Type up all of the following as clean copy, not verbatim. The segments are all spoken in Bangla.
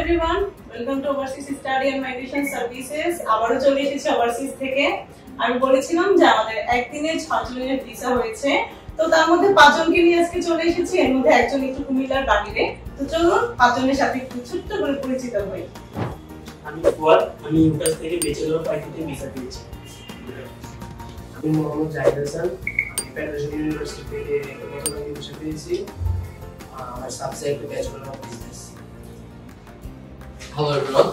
everyone, welcome to Overseas Study and Migration Services. আবারো চলে এসেছি ওভারসিজ থেকে। আমি বলেছিলাম যে আমাদের একদিনে 6 জনের ভিসা হয়েছে। তো তার মধ্যে 5 জনকে নিয়ে আজকে চলে এসেছি। এর মধ্যে একজন একটু কুমিল্লার বাইরে। তো চলুন 5 জনের সাথে একটু ছোট্ট করে পরিচিত হই। আমি ফুয়াদ, আমি ইউকাস থেকে ব্যাচেলর অফ আইটিতে ভিসা পেয়েছি। আমি মোহাম্মদ জাহিদ হাসান, আমি ফেডারেশন ইউনিভার্সিটি থেকে গতকাল ভিসা পেয়েছি। আমার subject bachelor of business. Hello everyone,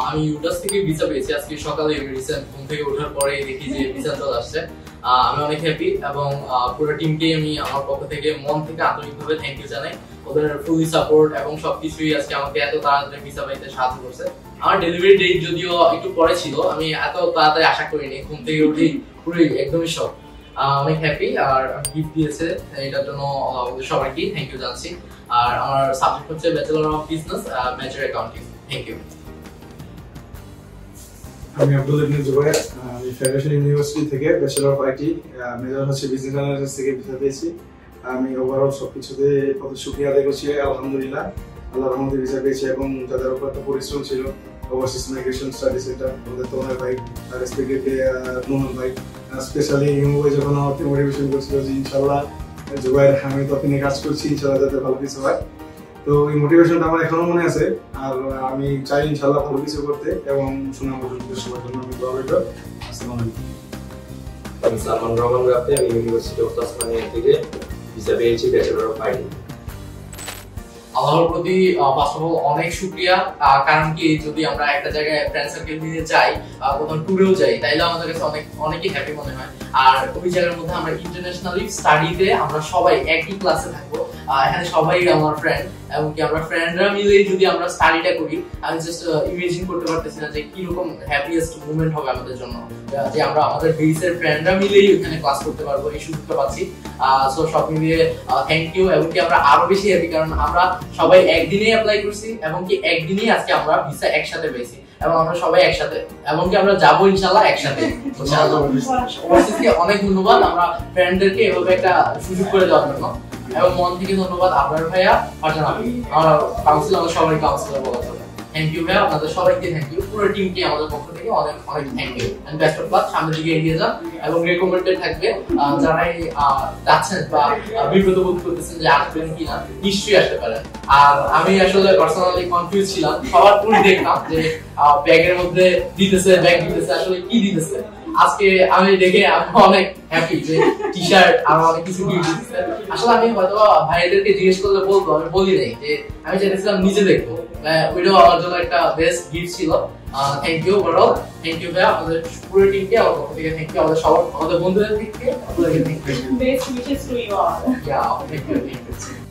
আমি ইউটাস থেকে ভিসা পেয়েছি। আজকে সকালে রিসেন্ট ঘুম থেকে ওঠার পরে দেখি যে ভিসা চলে আসছে। আমি অনেক হ্যাপি এবং পুরো টিমকে আমি আমার পক্ষ থেকে মন থেকে আন্তরিকভাবে থ্যাংক ইউ জানাই। ওদের ফুলি সাপোর্ট এবং সবকিছুই আজকে আমাকে এত তাড়াতাড়ি ভিসা পাইতে সাহায্য করছে। আমার ডেলিভারি ডেট যদিও একটু পরে ছিল, আমি এত তাড়াতাড়ি আশা করিনি। ঘুম থেকে উঠেই পুরোই একদমই শক। অনেক হ্যাপি আর গিফট দিয়েছে এটার জন্য ওদের সবাইকে থ্যাংক ইউ জানাচ্ছি। আর আমার সাবজেক্ট হচ্ছে bachelor of business major accounting. Thank you. আমি আব্দুল ইবনে জুবায়ের, আমি ফেডারেশন ইউনিভার্সিটি থেকে ব্যাচেলর অফ আইটি মেজর হচ্ছে বিজনেস অ্যানালিসিস থেকে ভিসা পেয়েছি। আমি ওভারঅল সবকিছুতে কত শুকরিয়া আদায় করছি, আলহামদুলিল্লাহ আল্লাহর রহমতে ভিসা পেয়েছি। এবং যাদের উপর একটা পরিশ্রম ছিল ওভারসিজ মাইগ্রেশন স্টাডি সেন্টার, ওদের তোমার ভাই রেসপেক্টেড নোমান ভাই, স্পেশালি ইমু ভাই যখন আমাকে মোটিভেশন করছিল যে ইনশাআল্লাহ জুবায়ের আমি তো ওখানে কাজ করছি, ইনশাআল্লাহ যাতে ভালো কিছু হয়। তো এই মোটিভেশনটা আমার এখনো মনে আছে। আর আমি চাই ইনশাআল্লাহ ভালো কিছু করতে এবং সুনাম অর্জন করতে। সবার জন্য আমি দোয়া রইল। আসসালামু আলাইকুম। আমি সালমান রহমান রাফি, আমি ইউনিভার্সিটি অফ তাসমানিয়া থেকে ভিসা পেয়েছি ব্যাচেলর অফ আইটি। আল্লাহর প্রতি ফার্স্ট অফ অল অনেক শুকরিয়া। কারণ কি, যদি আমরা একটা জায়গায় ফ্রেন্ড সার্কেল নিয়ে যাই, কোথাও ট্যুরেও যাই, তাইলে আমাদের কাছে অনেকই হ্যাপি মনে হয়। আর ওই জায়গার মধ্যে আমরা ইন্টারন্যাশনালি স্টাডিতে আমরা সবাই একই ক্লাসে থাকবো। এখানে সবাই আমার ফ্রেন্ড, এমনকি আমরা ফ্রেন্ডরা মিলেই যদি আমরা স্টাডিটা করি, আমি জাস্ট ইমেজিন করতে পারতেছি না যে কিরকম হ্যাপিয়েস্ট মুভমেন্ট হবে আমাদের জন্য, যে আমরা আমাদের বেসের ফ্রেন্ডরা মিলেই ওখানে ক্লাস করতে পারবো, এই সুযোগটা পাচ্ছি। সো সব মিলিয়ে থ্যাংক ইউ। এবং কি আমরা আরো বেশি হ্যাপি, কারণ আমরা সবাই একদিনেই অ্যাপ্লাই করছি এবং কি একদিনেই আজকে আমরা ভিসা একসাথে পেয়েছি এবং আমরা সবাই একসাথে, এবং কি আমরা যাবো ইনশাআল্লাহ একসাথে। ওভারসিজকে অনেক ধন্যবাদ আমরা ফ্রেন্ডদেরকে এভাবে একটা সুযোগ করে দেওয়ার জন্য, এবং মন থেকে ধন্যবাদ আপনার ভাইয়া ফারজান আপু, আমার কাউন্সিল, আমার সবাই কাউন্সিলর বলার জন্য। থ্যাংক ইউ ভাইয়া, আপনাদের সবাইকে থ্যাংক ইউ, পুরো টিমকে আমাদের পক্ষ থেকে অনেক অনেক thank you and best of luck. সামনের দিকে এগিয়ে যান এবং রেকমেন্ডেড থাকবে যারাই যাচ্ছেন বা বিব্রত বোধ করতেছেন যে আসবেন কিনা, নিশ্চয়ই আসতে পারেন। আর আমি আসলে পার্সোনালি কনফিউজ ছিলাম, সবার পুরো দেখলাম যে ব্যাগের মধ্যে দিতেছে, ব্যাগ দিতেছে, আসলে কি দিতেছে। আজকে আমি দেখে আমি অনেক হ্যাপি যে টি শার্ট আর অনেক কিছু গিফট দিচ্ছে। আসলে আমি হয়তো ভাইদেরকে জিজ্ঞেস করলে বলবো, আমি বলি নাই যে আমি চাইছিলাম নিজে দেখবো। ওইটাও আমার জন্য একটা বেস্ট গিফট ছিল। Thank you overall, thank you ভাইয়া, আমাদের পুরো টিমকে আমার পক্ষ থেকে থ্যাংক ইউ, আমাদের সবার, আমাদের বন্ধুদের দিক থেকে আপনাদেরকে thank you. Best wishes to you all. Yeah, thank you.